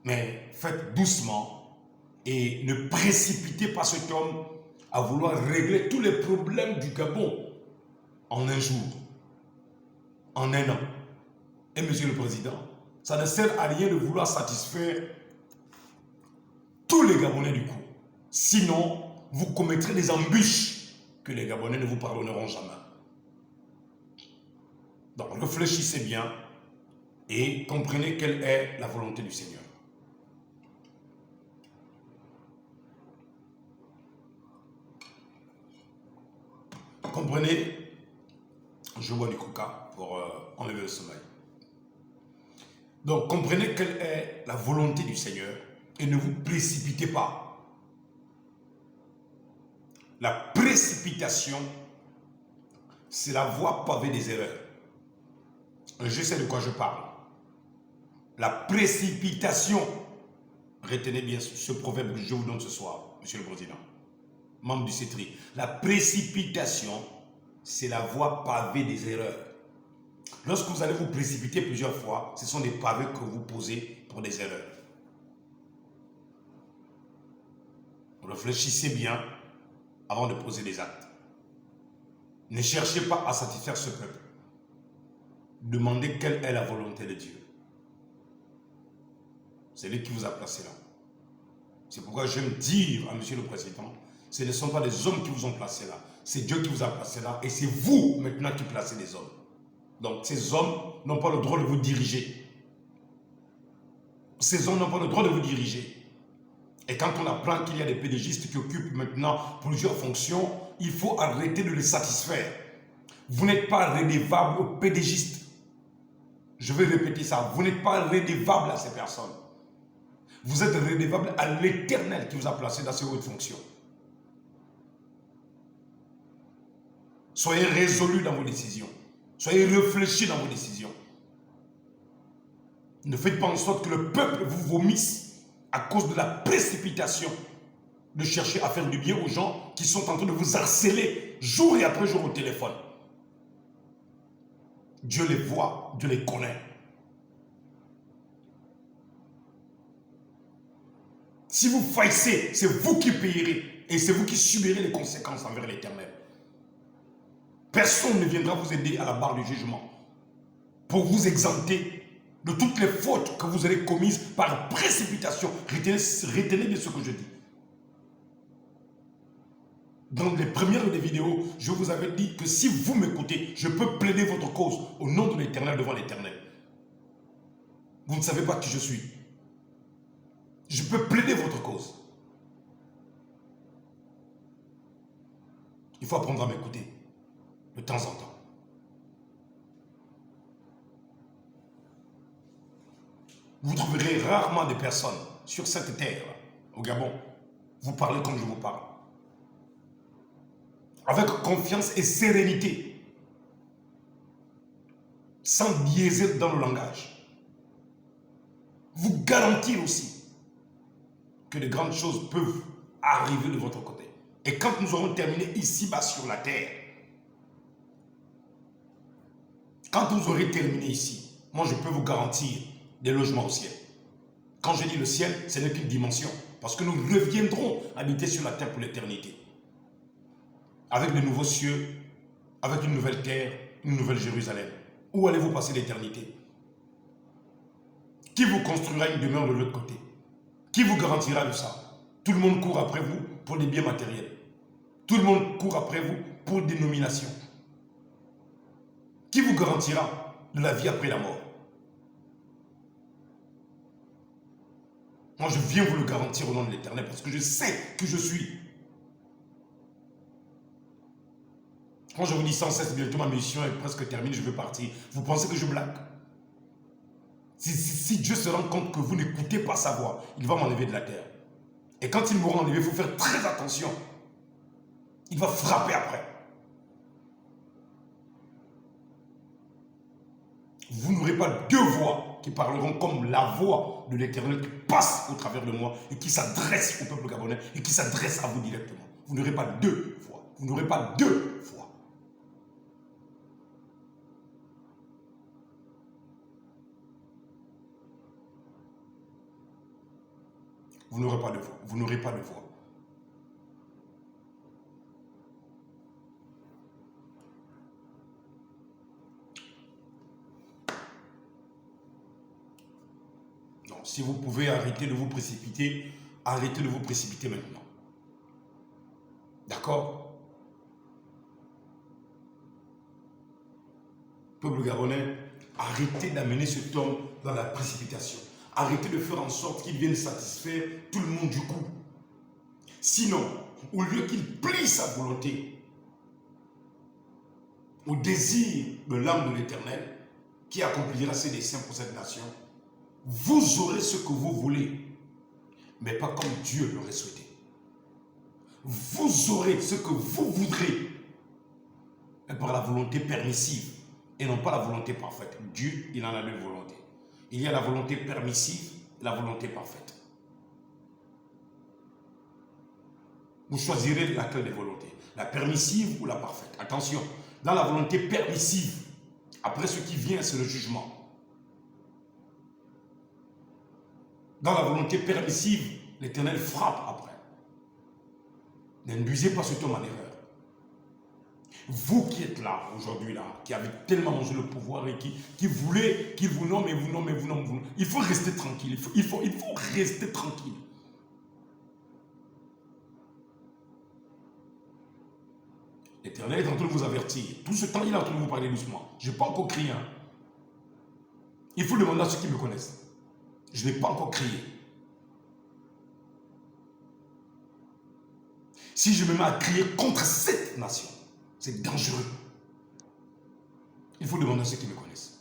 Mais faites doucement et ne précipitez pas cet homme à vouloir régler tous les problèmes du Gabon en un jour, en un an. Et Monsieur le Président, ça ne sert à rien de vouloir satisfaire tous les Gabonais du coup. Sinon, vous commettrez des embûches que les Gabonais ne vous pardonneront jamais. Donc réfléchissez bien et comprenez quelle est la volonté du Seigneur. Comprenez, je bois du coca pour enlever le sommeil. Donc comprenez quelle est la volonté du Seigneur et ne vous précipitez pas. La précipitation, c'est la voie pavée des erreurs. Je sais de quoi je parle. La précipitation, retenez bien ce proverbe que je vous donne ce soir, Monsieur le Président, membre du CETRI. La précipitation, c'est la voie pavée des erreurs. Lorsque vous allez vous précipiter plusieurs fois, ce sont des pavés que vous posez pour des erreurs. Réfléchissez bien avant de poser des actes. Ne cherchez pas à satisfaire ce peuple. Demandez quelle est la volonté de Dieu. C'est lui qui vous a placé là. C'est pourquoi j'aime dire à Monsieur le Président, ce ne sont pas les hommes qui vous ont placé là. C'est Dieu qui vous a placé là et c'est vous maintenant qui placez les hommes. Donc ces hommes n'ont pas le droit de vous diriger. Ces hommes n'ont pas le droit de vous diriger. Et quand on apprend qu'il y a des pédagistes qui occupent maintenant plusieurs fonctions, il faut arrêter de les satisfaire. Vous n'êtes pas redevable aux pédagistes. Je vais répéter ça. Vous n'êtes pas redevable à ces personnes. Vous êtes redevable à l'Éternel qui vous a placé dans ces hautes fonctions. Soyez résolus dans vos décisions. Soyez réfléchis dans vos décisions. Ne faites pas en sorte que le peuple vous vomisse à cause de la précipitation de chercher à faire du bien aux gens qui sont en train de vous harceler jour et après jour au téléphone. Dieu les voit, Dieu les connaît. Si vous faillissez, c'est vous qui payerez et c'est vous qui subirez les conséquences envers l'Éternel. Personne ne viendra vous aider à la barre du jugement pour vous exempter de toutes les fautes que vous avez commises par précipitation. Retenez bien ce que je dis. Dans les premières des vidéos, je vous avais dit que si vous m'écoutez, je peux plaider votre cause au nom de l'Éternel devant l'Éternel. Vous ne savez pas qui je suis. Je peux plaider votre cause. Il faut apprendre à m'écouter de temps en temps. Vous trouverez rarement des personnes sur cette terre, au Gabon. Vous parlez comme je vous parle. Avec confiance et sérénité. Sans biaiser dans le langage. Vous garantir aussi que de grandes choses peuvent arriver de votre côté. Et quand nous aurons terminé ici-bas sur la terre, quand vous aurez terminé ici, moi je peux vous garantir des logements au ciel. Quand je dis le ciel, ce n'est qu'une dimension. Parce que nous reviendrons habiter sur la terre pour l'éternité. Avec de nouveaux cieux, avec une nouvelle terre, une nouvelle Jérusalem. Où allez-vous passer l'éternité? Qui vous construira une demeure de l'autre côté? Qui vous garantira de ça? Tout le monde court après vous pour des biens matériels. Tout le monde court après vous pour des nominations. Qui vous garantira de la vie après la mort? Moi, je viens vous le garantir au nom de l'Éternel parce que je sais que je suis. Quand je vous dis sans cesse, bientôt ma mission est presque terminée, je veux partir. Vous pensez que je blague? Si Dieu se rend compte que vous n'écoutez pas sa voix, il va m'enlever de la terre. Et quand il m'aura enlevé, il faut faire très attention. Il va frapper après. Vous n'aurez pas deux voix qui parleront comme la voix de l'Éternel qui passe au travers de moi et qui s'adresse au peuple gabonais et qui s'adresse à vous directement. Vous n'aurez pas deux voix. Vous n'aurez pas deux voix. Vous n'aurez pas de voix. Vous n'aurez pas de voix. Non, si vous pouvez arrêter de vous précipiter, arrêtez de vous précipiter maintenant. D'accord? Peuple gabonais, arrêtez d'amener cet homme dans la précipitation. Arrêtez de faire en sorte qu'il vienne satisfaire tout le monde du coup. Sinon, au lieu qu'il plie sa volonté au désir de l'âme de l'Éternel, qui accomplira ses desseins pour cette nation, vous aurez ce que vous voulez, mais pas comme Dieu l'aurait souhaité. Vous aurez ce que vous voudrez, mais par la volonté permissive, et non pas la volonté parfaite. Dieu, il en a deux volontés. Il y a la volonté permissive et la volonté parfaite. Vous choisirez laquelle des volontés, la permissive ou la parfaite. Attention, dans la volonté permissive, après ce qui vient, c'est le jugement. Dans la volonté permissive, l'Éternel frappe après. N'induisez pas cet homme en erreur. Vous qui êtes là, aujourd'hui, là, qui avez tellement mangé le pouvoir et qui voulez qu'il vous nomme et vous nomme et vous nomme, vous nomme. Il faut rester tranquille. Il faut rester tranquille. L'Éternel est en train de vous avertir. Tout ce temps, il est en train de vous parler doucement. Je n'ai pas encore crié. Hein. Il faut demander à ceux qui me connaissent. Je n'ai pas encore crié. Si je me mets à crier contre cette nation, c'est dangereux. Il faut demander à ceux qui me connaissent.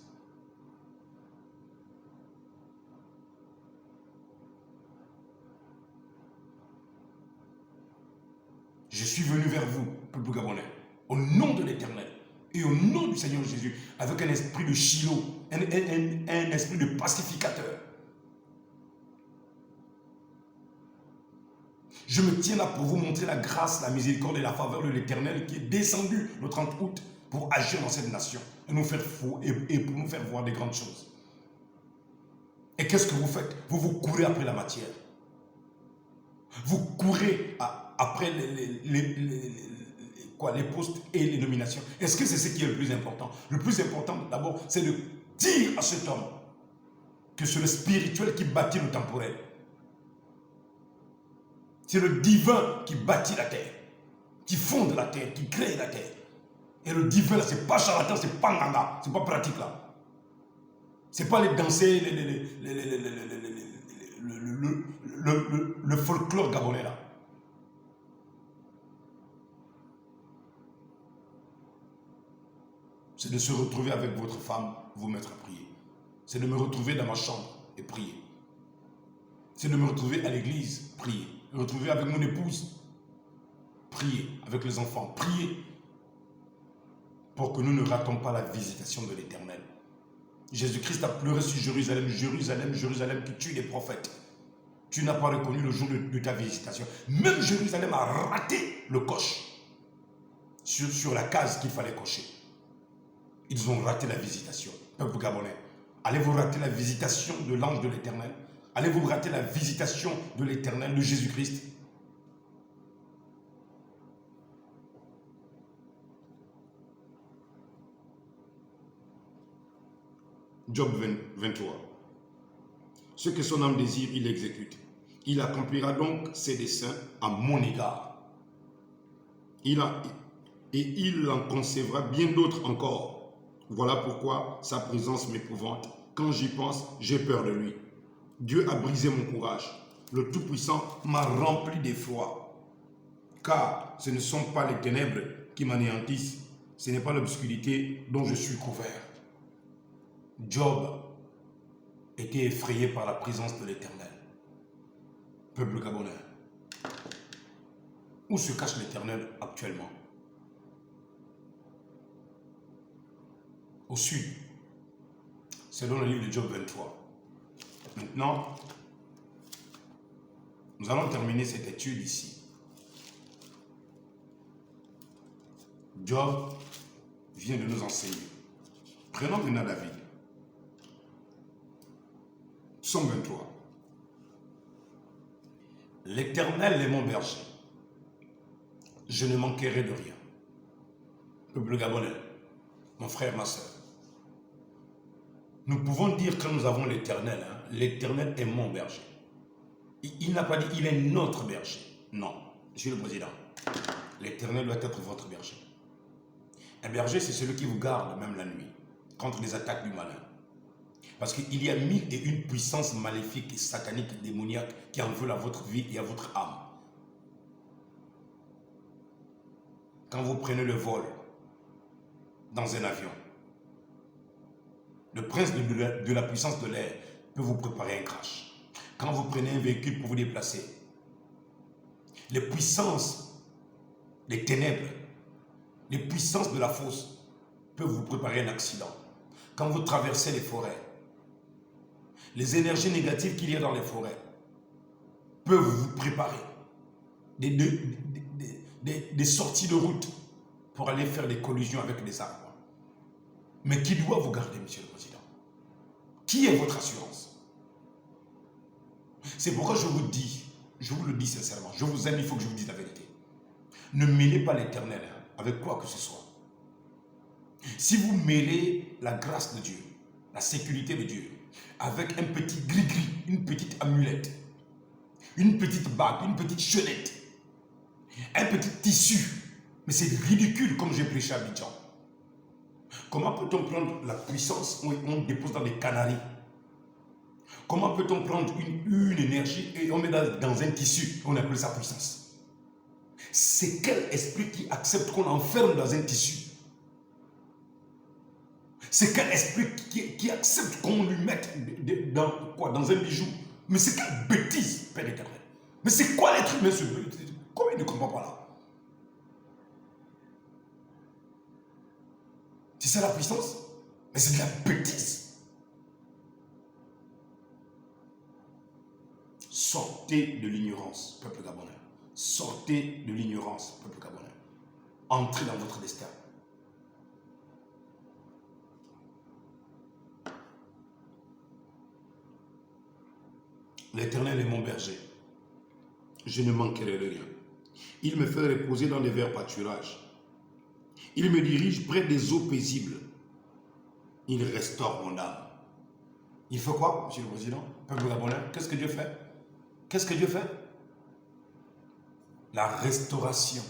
Je suis venu vers vous, peuple gabonais, au nom de l'Éternel et au nom du Seigneur Jésus, avec un esprit de Shiloh, un esprit de pacificateur. Je me tiens là pour vous montrer la grâce, la miséricorde et la faveur de l'Éternel qui est descendu le 30 août pour agir dans cette nation et nous faire fou et pour nous faire voir des grandes choses. Et qu'est-ce que vous faites? Vous courez après la matière. Vous courez après les postes et les nominations. Est-ce que c'est ce qui est le plus important? Le plus important, d'abord, c'est de dire à cet homme que c'est le spirituel qui bâtit le temporel. C'est le divin qui bâtit la terre, qui fonde la terre, qui crée la terre. Et le divin, là, c'est pas charlatan, c'est pas nganga, c'est pas pratique là. C'est pas les danser, le folklore gabonais là. C'est de se retrouver avec votre femme, vous mettre à prier. C'est de me retrouver dans ma chambre et prier. C'est de me retrouver à l'église, prier. Me retrouver avec mon épouse, prier. Avec les enfants, prier. Pour que nous ne ratons pas la visitation de l'Éternel. Jésus-Christ a pleuré sur Jérusalem. Jérusalem, Jérusalem qui tue les prophètes. Tu n'as pas reconnu le jour de ta visitation. Même Jérusalem a raté le coche sur la case qu'il fallait cocher. Ils ont raté la visitation. Peuple gabonais, allez-vous rater la visitation de l'ange de l'Éternel? Allez-vous rater la visitation de l'Éternel, de Jésus-Christ? Job 23. Ce que son âme désire, il exécute. Il accomplira donc ses desseins à mon égard. Et il en concevra bien d'autres encore. Voilà pourquoi sa présence m'épouvante. Quand j'y pense, j'ai peur de lui. Dieu a brisé mon courage. Le Tout-Puissant m'a rempli d'effroi. Car ce ne sont pas les ténèbres qui m'anéantissent. Ce n'est pas l'obscurité dont je suis couvert. Job était effrayé par la présence de l'Éternel. Peuple gabonais, où se cache l'Éternel actuellement? Au sud, selon le livre de Job 23. Maintenant, nous allons terminer cette étude ici. Job vient de nous enseigner. Prenons maintenant David. Psaume 23. L'Éternel est mon berger. Je ne manquerai de rien. Peuple gabonais, mon frère, ma soeur. Nous pouvons dire que nous avons l'Éternel. Hein? L'Éternel est mon berger. Il n'a pas dit il est notre berger. Non, Monsieur le Président. L'Éternel doit être votre berger. Un berger, c'est celui qui vous garde même la nuit contre les attaques du malin. Parce qu'il y a 1001 puissances maléfiques et sataniques, démoniaques qui en veulent à votre vie et à votre âme. Quand vous prenez le vol dans un avion, le prince de la puissance de l'air peut vous préparer un crash. Quand vous prenez un véhicule pour vous déplacer, les puissances des ténèbres, les puissances de la fosse peuvent vous préparer un accident. Quand vous traversez les forêts, les énergies négatives qu'il y a dans les forêts peuvent vous préparer des sorties de route pour aller faire des collisions avec les arbres. Mais qui doit vous garder, Monsieur le Président? Qui est votre assurance? C'est pourquoi je vous dis, je vous le dis sincèrement, je vous aime, il faut que je vous dise la vérité. Ne mêlez pas l'Éternel avec quoi que ce soit. Si vous mêlez la grâce de Dieu, la sécurité de Dieu, avec un petit gris-gris, une petite amulette, une petite bague, une petite chaînette, un petit tissu Mais c'est ridicule comme j'ai prêché à Abidjan. Comment peut-on prendre la puissance où on dépose dans des canaries? Comment peut-on prendre une énergie et on met dans un tissu, on appelle ça puissance? C'est quel esprit qui accepte qu'on enferme dans un tissu? C'est quel esprit qui accepte qu'on lui mette dans un bijou? Mais c'est quelle bêtise, Père éternel. Mais c'est quoi l'être humain? Comment il ne comprend pas là? C'est ça la puissance? Mais c'est de la bêtise. Sortez de l'ignorance, peuple gabonais. Sortez de l'ignorance, peuple gabonais. Entrez dans votre destin. L'Éternel est mon berger. Je ne manquerai de rien. Il me fait reposer dans des verts pâturages. Il me dirige près des eaux paisibles. Il restaure mon âme. Il fait quoi, Monsieur le Président? Peuple gabonais, qu'est-ce que Dieu fait? Qu'est-ce que Dieu fait? La restauration.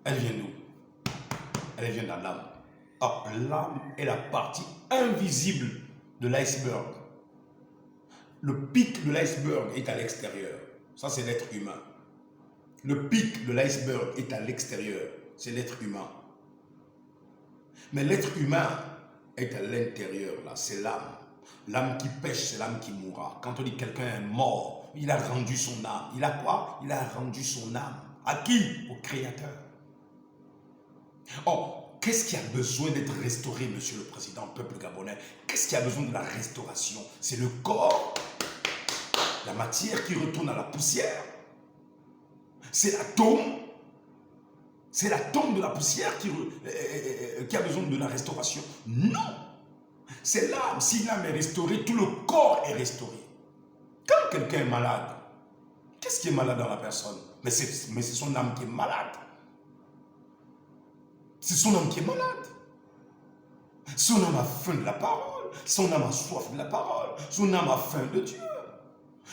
Elle vient d'où? Elle vient dans l'âme. Or, l'âme est la partie invisible de l'iceberg. Le pic de l'iceberg est à l'extérieur. Ça, c'est l'être humain. Le pic de l'iceberg est à l'extérieur. C'est l'être humain. Mais l'être humain est à l'intérieur, là. C'est l'âme. L'âme qui pêche, c'est l'âme qui mourra. Quand on dit quelqu'un est mort, il a rendu son âme. Il a quoi? Il a rendu son âme. À qui? Au Créateur. Or, qu'est-ce qui a besoin d'être restauré, Monsieur le Président, peuple gabonais? Qu'est-ce qui a besoin de la restauration? C'est le corps, la matière qui retourne à la poussière. C'est l'atome. C'est l'atome de la poussière qui a besoin de la restauration. Non! C'est l'âme. Si l'âme est restaurée, tout le corps est restauré. Quand quelqu'un est malade, qu'est-ce qui est malade dans la personne? Mais c'est son âme qui est malade. C'est son âme qui est malade. Son âme a faim de la parole. Son âme a soif de la parole. Son âme a faim de Dieu.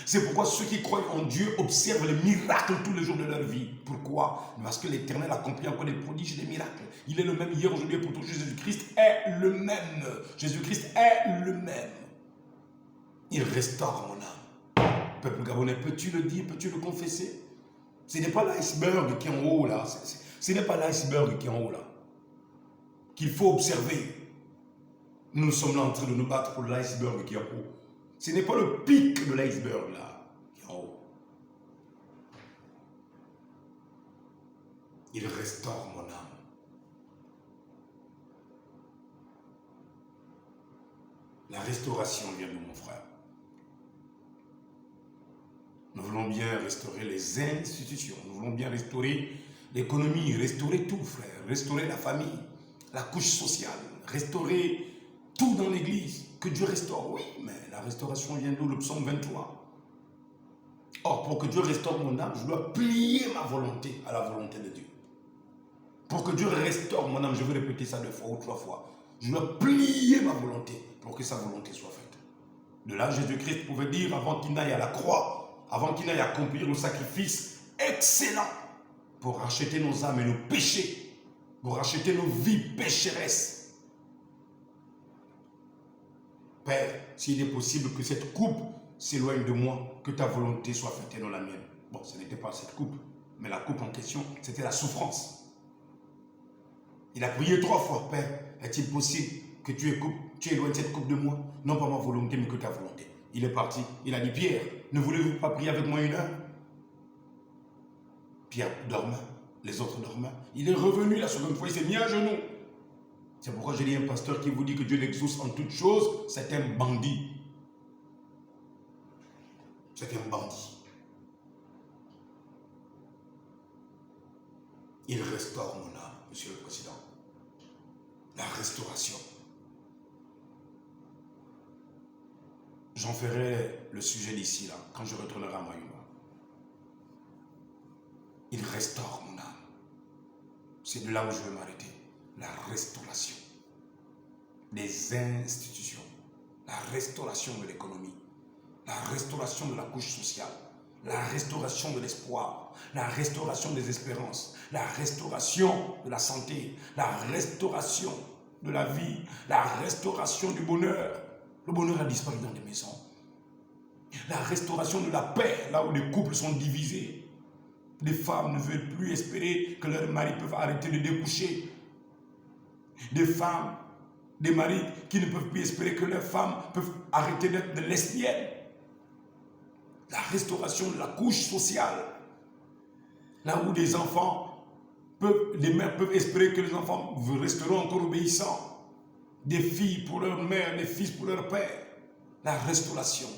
C'est pourquoi ceux qui croient en Dieu observent les miracles tous les jours de leur vie. Pourquoi? Parce que l'Éternel accomplit encore des prodiges et des miracles. Il est le même hier, aujourd'hui et pour toujours. Jésus-Christ est le même. Jésus-Christ est le même. Il restaure mon âme. Peuple gabonais, peux-tu le dire, peux-tu le confesser? Ce n'est pas l'iceberg qui est en haut là. Ce n'est pas l'iceberg qui est en haut là. Qu'il faut observer. Nous sommes là en train de nous battre pour l'iceberg qui est en haut. Ce n'est pas le pic de l'iceberg là, qui est en haut. Il restaure mon âme. La restauration vient de mon frère. Nous voulons bien restaurer les institutions. Nous voulons bien restaurer l'économie, restaurer tout, frère. Restaurer la famille, la couche sociale, restaurer tout dans l'église. Que Dieu restaure, oui, mais la restauration vient d'où? Le psaume 23. Or, pour que Dieu restaure mon âme, je dois plier ma volonté à la volonté de Dieu. Pour que Dieu restaure mon âme, je vais répéter ça 2 fois ou 3 fois. Je dois plier ma volonté pour que sa volonté soit faite. De là, Jésus-Christ pouvait dire, avant qu'il n'aille à la croix, avant qu'il n'aille accomplir le sacrifice excellent pour racheter nos âmes et nos péchés, pour racheter nos vies pécheresses. Père, s'il est possible que cette coupe s'éloigne de moi, que ta volonté soit faite et non la mienne. Bon, ce n'était pas cette coupe, mais la coupe en question, c'était la souffrance. Il a prié 3 fois, Père, est-il possible que tu éloignes cette coupe de moi? Non pas ma volonté, mais que ta volonté. Il est parti, il a dit, Pierre, ne voulez-vous pas prier avec moi 1 heure? Pierre dormait, les autres dormaient. Il est revenu la seconde fois, il s'est mis à genoux. C'est pourquoi je dis un pasteur qui vous dit que Dieu l'exauce en toutes choses, c'est un bandit. C'est un bandit. Il restaure mon âme, Monsieur le Président. La restauration. J'en ferai le sujet d'ici là, quand je retournerai à Mayuma. Il restaure mon âme. C'est de là où je vais m'arrêter. La restauration des institutions, la restauration de l'économie, la restauration de la couche sociale, la restauration de l'espoir, la restauration des espérances, la restauration de la santé, la restauration de la vie, la restauration du bonheur. Le bonheur a disparu dans les maisons. La restauration de la paix, là où les couples sont divisés. Les femmes ne veulent plus espérer que leurs maris peuvent arrêter de découcher. Des femmes, des maris qui ne peuvent plus espérer que leurs femmes peuvent arrêter d'être de lesbiennes. La restauration de la couche sociale. Là où des enfants les mères peuvent espérer que les enfants resteront encore obéissants. Des filles pour leur mère, des fils pour leur père. La restauration.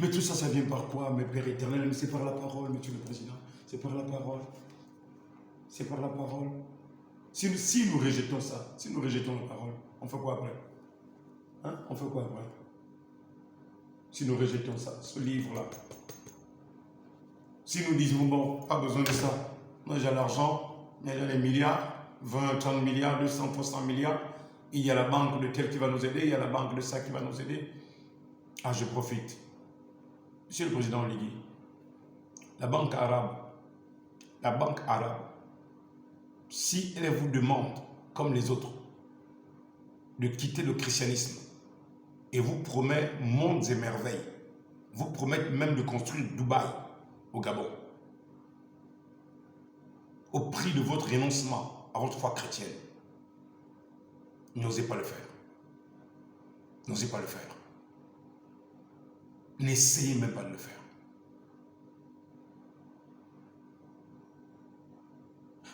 Mais tout ça, ça vient par quoi, mes pères éternels? C'est par la parole, Monsieur le Président. C'est par la parole. C'est par la parole. Si nous rejetons ça, si nous rejetons la parole, on fait quoi après? Hein? On fait quoi après? Si nous rejetons ça, ce livre-là. Si nous disons, bon, pas besoin de ça. Moi, j'ai l'argent, il y a les milliards, 20, 30 milliards, 200, 300 milliards. Il y a la banque de tel qui va nous aider, il y a la banque de ça qui va nous aider. Ah, je profite. Monsieur le Président Oligui, la banque arabe, si elle vous demande, comme les autres, de quitter le christianisme et vous promet mondes et merveilles, vous promet même de construire Dubaï au Gabon, au prix de votre renoncement à votre foi chrétienne, n'osez pas le faire. N'osez pas le faire. N'essayez même pas de le faire.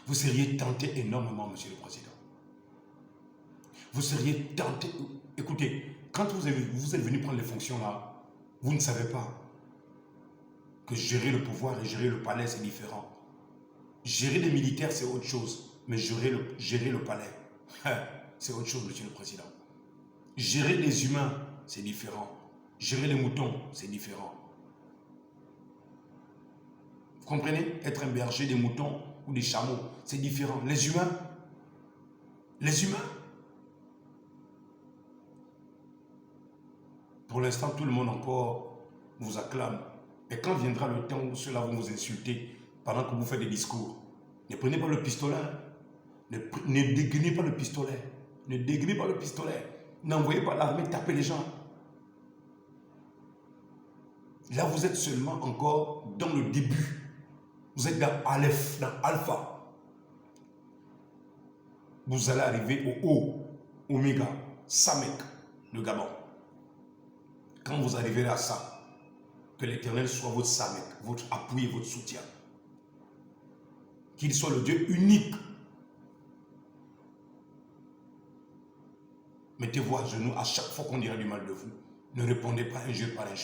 Vous seriez tenté énormément, Monsieur le Président. Vous seriez tenté. Écoutez, quand vous êtes venu prendre les fonctions là, vous ne savez pas que gérer le pouvoir et gérer le palais, c'est différent. Gérer les militaires, c'est autre chose. Mais gérer le palais, c'est autre chose, Monsieur le Président. Gérer les humains, c'est différent. Gérer les moutons, c'est différent. Vous comprenez? Être un berger des moutons ou des chameaux, c'est différent. Les humains, pour l'instant, tout le monde encore vous acclame. Et quand viendra le temps où ceux-là vont vous insulter pendant que vous faites des discours, ne prenez pas le pistolet. Ne dégainez pas le pistolet. Ne dégainez pas le pistolet. N'envoyez pas l'armée taper les gens. Là, vous êtes seulement encore dans le début. Vous êtes dans Aleph, dans Alpha. Vous allez arriver au haut, Oméga, Samek, le Gabon. Quand vous arriverez à ça, que l'Éternel soit votre Samek, votre appui et votre soutien. Qu'il soit le Dieu unique. Mettez-vous à genoux à chaque fois qu'on dira du mal de vous. Ne répondez pas injure par injure.